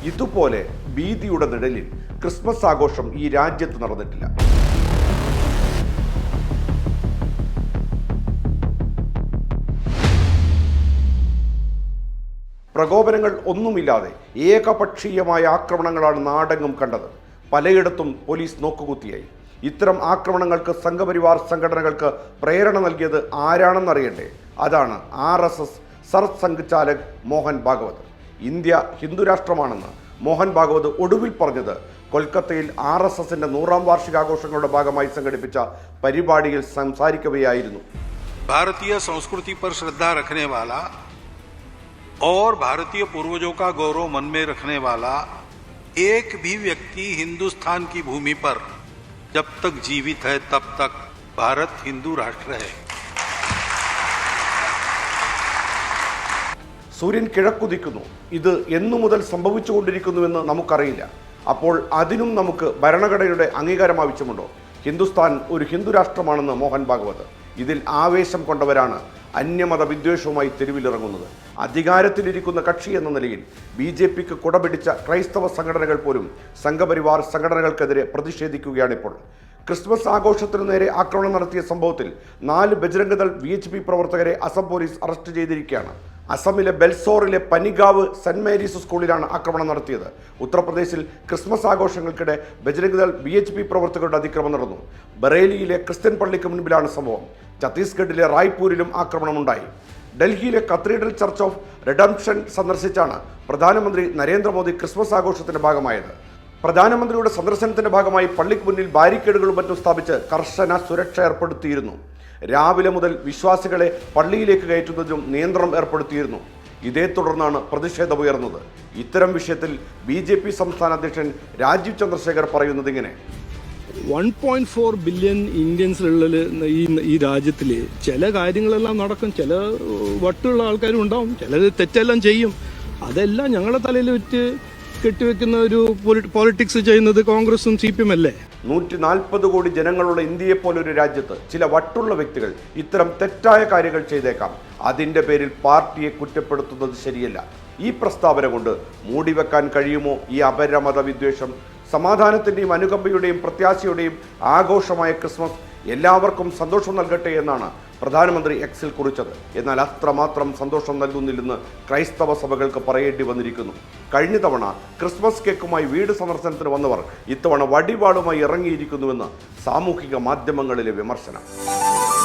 ഇതുപോലെ ഭീതിയുടെ നിഴലിൽ ക്രിസ്മസ് ആഘോഷം ഈ രാജ്യത്ത് നടന്നിട്ടില്ല. പ്രകോപനങ്ങൾ ഒന്നുമില്ലാതെ ഏകപക്ഷീയമായ ആക്രമണങ്ങളാണ് നാടെങ്ങും കണ്ടത്. പലയിടത്തും പോലീസ് നോക്കുകുത്തിയായി. ഇത്തരം ആക്രമണങ്ങൾക്ക് സംഘപരിവാർ സംഘടനകൾക്ക് പ്രേരണ നൽകിയത് ആരാണെന്നറിയണ്ടേ? അതാണ് RSS സർസംഘചാലക് മോഹൻ ഭാഗവത്. ഇന്ത്യ ഹിന്ദുരാഷ്ട്രമാണെന്ന് മോഹൻ ഭാഗവത് ഒടുവിൽ പറഞ്ഞത് കൊൽക്കത്തയിൽ RSSന്റെ 100ാം വാർഷികാഘോഷങ്ങളുടെ ഭാഗമായി സംഘടിപ്പിച്ച പരിപാടിയിൽ സംസാരിക്കവെയായിരുന്നു. भारतीय संस्कृति पर श्रद्धा रखने वाला और भारतीय पूर्वजों का गौरव मन में रखने वाला एक भी व्यक्ति हिंदुस्तान की भूमि पर जब तक जीवित है तब तक भारत हिंदू राष्ट्र है. സൂര്യൻ കിഴക്കുദിക്കുന്നു. ഇത് എന്നു മുതൽ സംഭവിച്ചുകൊണ്ടിരിക്കുന്നുവെന്ന് നമുക്കറിയില്ല. അപ്പോൾ അതിനും നമുക്ക് ഭരണഘടനയുടെ അംഗീകാരം ആവശ്യമുണ്ടോ? ഹിന്ദുസ്ഥാൻ ഒരു ഹിന്ദു രാഷ്ട്രമാണെന്ന് മോഹൻ ഭാഗവത്. ഇതിൽ ആവേശം കൊണ്ടവരാണ് അന്യമത വിദ്വേഷവുമായി തെരുവിലിറങ്ങുന്നത്. അധികാരത്തിലിരിക്കുന്ന കക്ഷി എന്ന നിലയിൽ BJPക്ക് കുടപിടിച്ച ക്രൈസ്തവ സംഘടനകൾ പോലും സംഘപരിവാർ സംഘടനകൾക്കെതിരെ പ്രതിഷേധിക്കുകയാണിപ്പോൾ. ക്രിസ്മസ് ആഘോഷത്തിനു നേരെ ആക്രമണം നടത്തിയ സംഭവത്തിൽ 4 ബജ്രംഗ് ദൾ VHP പ്രവർത്തകരെ അസം പോലീസ് അറസ്റ്റ് ചെയ്തിരിക്കുകയാണ്. അസമിലെ ബെൽസോറിലെ പനിഗാവ് സെന്റ് മേരീസ് സ്കൂളിലാണ് ആക്രമണം നടത്തിയത്. ഉത്തർപ്രദേശിൽ ക്രിസ്മസ് ആഘോഷങ്ങൾക്കിടെ ബജ്രംഗ് ദൾ VHP പ്രവർത്തകരുടെ അതിക്രമം നടന്നു. ബറേലിയിലെ ക്രിസ്ത്യൻ പള്ളിക്ക് മുൻപിലാണ് സംഭവം. ഛത്തീസ്ഗഡിലെ റായ്പൂരിലും ആക്രമണമുണ്ടായി. ഡൽഹിയിലെ കത്തീഡ്രൽ ചർച്ച് ഓഫ് റിഡംപ്ഷൻ സന്ദർശിച്ചാണ് പ്രധാനമന്ത്രി നരേന്ദ്രമോദി ക്രിസ്മസ് ആഘോഷത്തിന്റെ ഭാഗമായത്. പ്രധാനമന്ത്രിയുടെ സന്ദർശനത്തിന്റെ ഭാഗമായി പള്ളിക്ക് മുന്നിൽ ബാരിക്കേഡുകളും മറ്റും സ്ഥാപിച്ച് കർശന സുരക്ഷ ഏർപ്പെടുത്തിയിരുന്നു. രാവിലെ മുതൽ വിശ്വാസികളെ പള്ളിയിലേക്ക് കയറ്റുന്നതിനും നിയന്ത്രണം ഏർപ്പെടുത്തിയിരുന്നു. ഇതേ തുടർന്നാണ് പ്രതിഷേധമുയർന്നത്. ഇത്തരം വിഷയത്തിൽ BJP സംസ്ഥാന അധ്യക്ഷൻ രാജീവ് ചന്ദ്രശേഖർ പറയുന്നത് ഇങ്ങനെ: 1.4 ബില്യൺ ഇന്ത്യൻസിലുള്ള ഈ രാജ്യത്തിൽ ചില കാര്യങ്ങളെല്ലാം നടക്കും. ചില വട്ടുള്ള ആൾക്കാരും ഉണ്ടാവും, ചിലർ തെറ്റെല്ലാം ചെയ്യും. അതെല്ലാം ഞങ്ങളുടെ തലയിൽ വെച്ച് കെട്ടിവെക്കുന്ന ഒരു പോളിറ്റിക്സ് ചെയ്യുന്നത് കോൺഗ്രസും CPM അല്ലേ? 140 കോടി ജനങ്ങളുള്ള ഇന്ത്യയെപ്പോലൊരു രാജ്യത്ത് ചില വട്ടുള്ള വ്യക്തികൾ ഇത്തരം തെറ്റായ കാര്യങ്ങൾ ചെയ്തേക്കാം. അതിൻ്റെ പേരിൽ പാർട്ടിയെ കുറ്റപ്പെടുത്തുന്നത് ശരിയല്ല. ഈ പ്രസ്താവന കൊണ്ട് മൂടിവെക്കാൻ കഴിയുമോ ഈ അപരമത വിദ്വേഷം? സമാധാനത്തിൻ്റെയും അനുകമ്പയുടെയും പ്രത്യാശയുടെയും ആഘോഷമായ ക്രിസ്മസ് എല്ലാവർക്കും സന്തോഷം നൽകട്ടെ എന്നാണ് പ്രധാനമന്ത്രി Xൽ കുറിച്ചത്. എന്നാൽ അത്രമാത്രം സന്തോഷം നൽകുന്നില്ലെന്ന് ക്രൈസ്തവ സഭകൾക്ക് പറയേണ്ടി വന്നിരിക്കുന്നു. കഴിഞ്ഞ തവണ ക്രിസ്മസ് കേക്കുമായി വീട് സന്ദർശനത്തിന് വന്നവർ ഇത്തവണ വടിവാളുമായി ഇറങ്ങിയിരിക്കുന്നുവെന്ന് സാമൂഹിക മാധ്യമങ്ങളിലെ വിമർശനം.